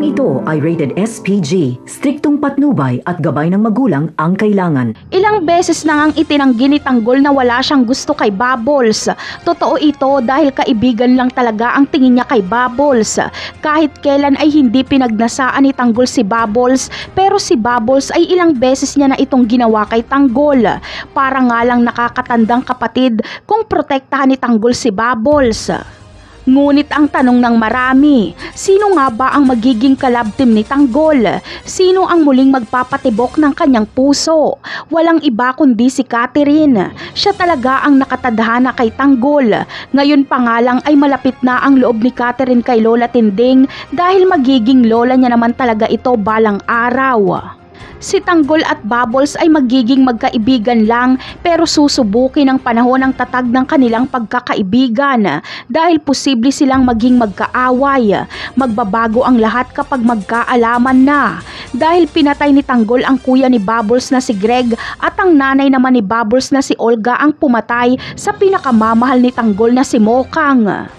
Programang ito ay rated SPG, striktong patnubay at gabay ng magulang ang kailangan. Ilang beses na ngang itinanggi ni Tanggol na wala siyang gusto kay Bubbles. Totoo ito dahil kaibigan lang talaga ang tingin niya kay Bubbles. Kahit kailan ay hindi pinagnasaan ni Tanggol si Bubbles, pero si Bubbles ay ilang beses niya na itong ginawa kay Tanggol. Para nga lang nakakatandang kapatid kung protektahan ni Tanggol si Bubbles. Ngunit ang tanong ng marami, sino nga ba ang magiging kalab team ni Tanggol? Sino ang muling magpapatibok ng kanyang puso? Walang iba kundi si Catherine. Siya talaga ang nakatadhana kay Tanggol. Ngayon pa nga lang ay malapit na ang loob ni Catherine kay Lola Tinding dahil magiging lola niya naman talaga ito balang araw. Si Tanggol at Bubbles ay magiging magkaibigan lang pero susubukin ang panahon ng tatag ng kanilang pagkakaibigan dahil posible silang maging magkaaway. Magbabago ang lahat kapag magkaalaman na dahil pinatay ni Tanggol ang kuya ni Bubbles na si Greg at ang nanay naman ni Bubbles na si Olga ang pumatay sa pinakamamahal ni Tanggol na si Mokang.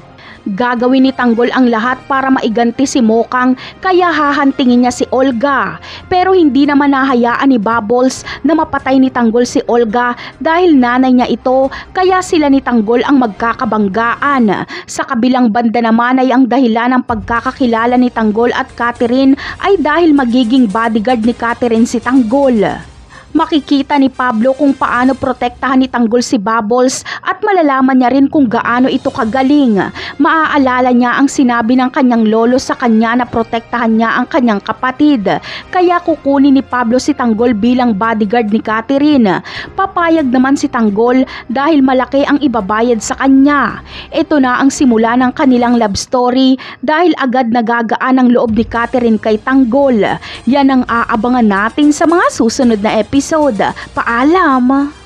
Gagawin ni Tanggol ang lahat para maiganti si Mokang kaya hahantingin niya si Olga. Pero hindi naman nahayaan ni Bubbles na mapatay ni Tanggol si Olga dahil nanay niya ito kaya sila ni Tanggol ang magkakabanggaan. Sa kabilang banda naman ay ang dahilan ng pagkakakilala ni Tanggol at Catherine ay dahil magiging bodyguard ni Catherine si Tanggol. Makikita ni Pablo kung paano protektahan ni Tanggol si Bubbles at malalaman niya rin kung gaano ito kagaling. Maaalala niya ang sinabi ng kanyang lolo sa kanya na protektahan niya ang kanyang kapatid. Kaya kukunin ni Pablo si Tanggol bilang bodyguard ni Catherine. Papayag naman si Tanggol dahil malaki ang ibabayad sa kanya. Ito na ang simula ng kanilang love story dahil agad nagagaan ang loob ni Catherine kay Tanggol. Yan ang aabangan natin sa mga susunod na episode. Paalam!